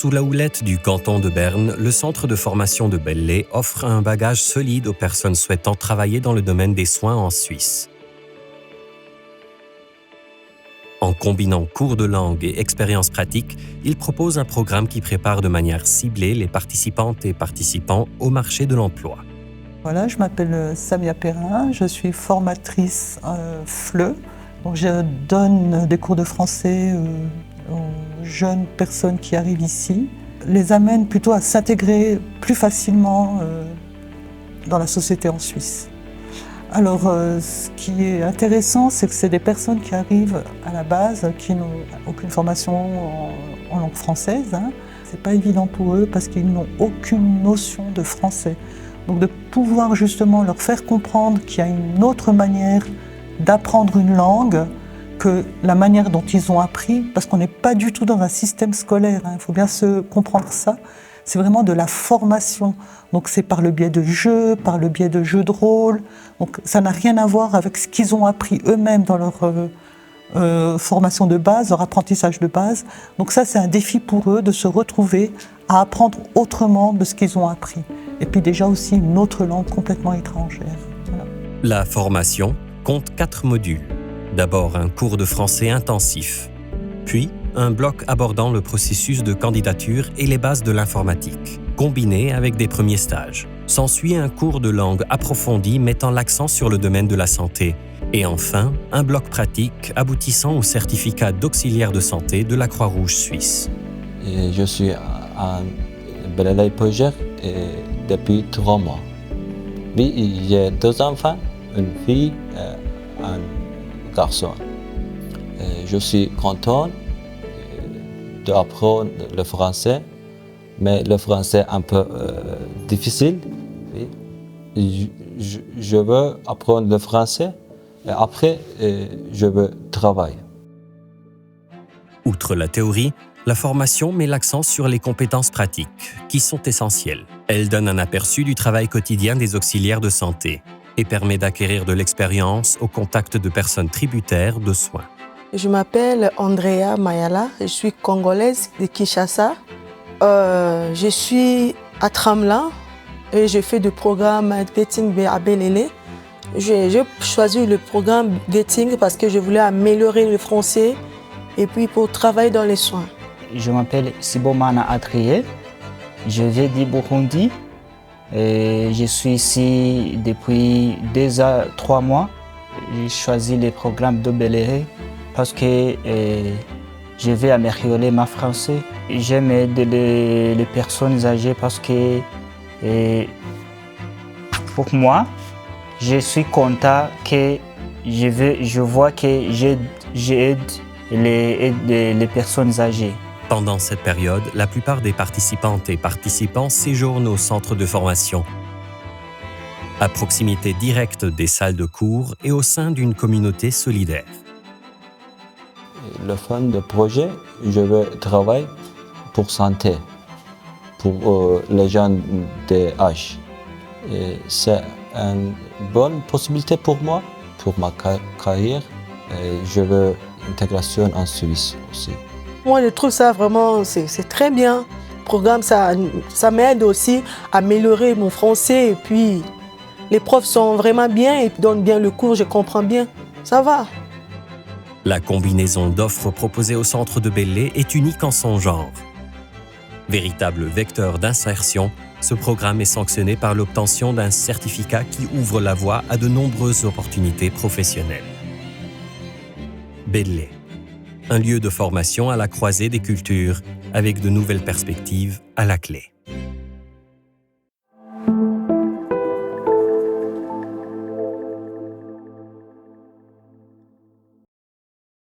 Sous la houlette du canton de Berne, le centre de formation de Belley offre un bagage solide aux personnes souhaitant travailler dans le domaine des soins en Suisse. En combinant cours de langue et expérience pratique, il propose un programme qui prépare de manière ciblée les participantes et participants au marché de l'emploi. Voilà, je m'appelle Samia Perrin, je suis formatrice FLE. Donc, je donne des cours de français aux jeunes personnes qui arrivent ici, les amène plutôt à s'intégrer plus facilement dans la société en Suisse. Alors, ce qui est intéressant, c'est que c'est des personnes qui arrivent à la base, qui n'ont aucune formation en langue française. C'est pas évident pour eux parce qu'ils n'ont aucune notion de français. Donc, de pouvoir justement leur faire comprendre qu'il y a une autre manière d'apprendre une langue que la manière dont ils ont appris, parce qu'on n'est pas du tout dans un système scolaire, il faut bien se comprendre ça. C'est vraiment de la formation. Donc c'est par le biais de jeux, par le biais de jeux de rôle. Donc ça n'a rien à voir avec ce qu'ils ont appris eux-mêmes dans leur formation de base, leur apprentissage de base. Donc ça, c'est un défi pour eux de se retrouver à apprendre autrement de ce qu'ils ont appris. Et puis déjà aussi une autre langue complètement étrangère. Voilà. La formation compte 4 modules. D'abord un cours de français intensif, puis un bloc abordant le processus de candidature et les bases de l'informatique, combiné avec des premiers stages. S'ensuit un cours de langue approfondi mettant l'accent sur le domaine de la santé. Et enfin, un bloc pratique aboutissant au certificat d'auxiliaire de santé de la Croix-Rouge suisse. Je suis à Belley Projet depuis 3 mois. Oui, j'ai 2 enfants, une fille et un garçon. Je suis content d'apprendre le français, mais le français un peu difficile. Je veux apprendre le français et après je veux travailler. Outre la théorie, la formation met l'accent sur les compétences pratiques, qui sont essentielles. Elle donne un aperçu du travail quotidien des auxiliaires de santé et permet d'acquérir de l'expérience au contact de personnes tributaires de soins. Je m'appelle Andrea Mayala, je suis congolaise de Kinshasa. Je suis à Tremlin et je fais le programme Getting à Belley. J'ai choisi le programme Getting parce que je voulais améliorer le français et puis pour travailler dans les soins. Je m'appelle Sibomana Adriel, je viens du Burundi et je suis ici depuis 3 mois. J'ai choisi le programme de Belley parce que je vais améliorer ma français. J'aime aider les personnes âgées parce que pour moi, je suis content que je vois que j'aide les personnes âgées. Pendant cette période, la plupart des participantes et participants séjournent au centre de formation, à proximité directe des salles de cours et au sein d'une communauté solidaire. Le fin de projet, je veux travailler pour santé, pour les gens de âge. C'est une bonne possibilité pour moi, pour ma carrière. Et je veux l'intégration en Suisse aussi. Moi, je trouve ça vraiment, c'est très bien. Le programme, ça m'aide aussi à améliorer mon français. Et puis, les profs sont vraiment bien et donnent bien le cours, je comprends bien. Ça va. La combinaison d'offres proposées au centre de Belley est unique en son genre. Véritable vecteur d'insertion, ce programme est sanctionné par l'obtention d'un certificat qui ouvre la voie à de nombreuses opportunités professionnelles. Belley, un lieu de formation à la croisée des cultures, avec de nouvelles perspectives à la clé.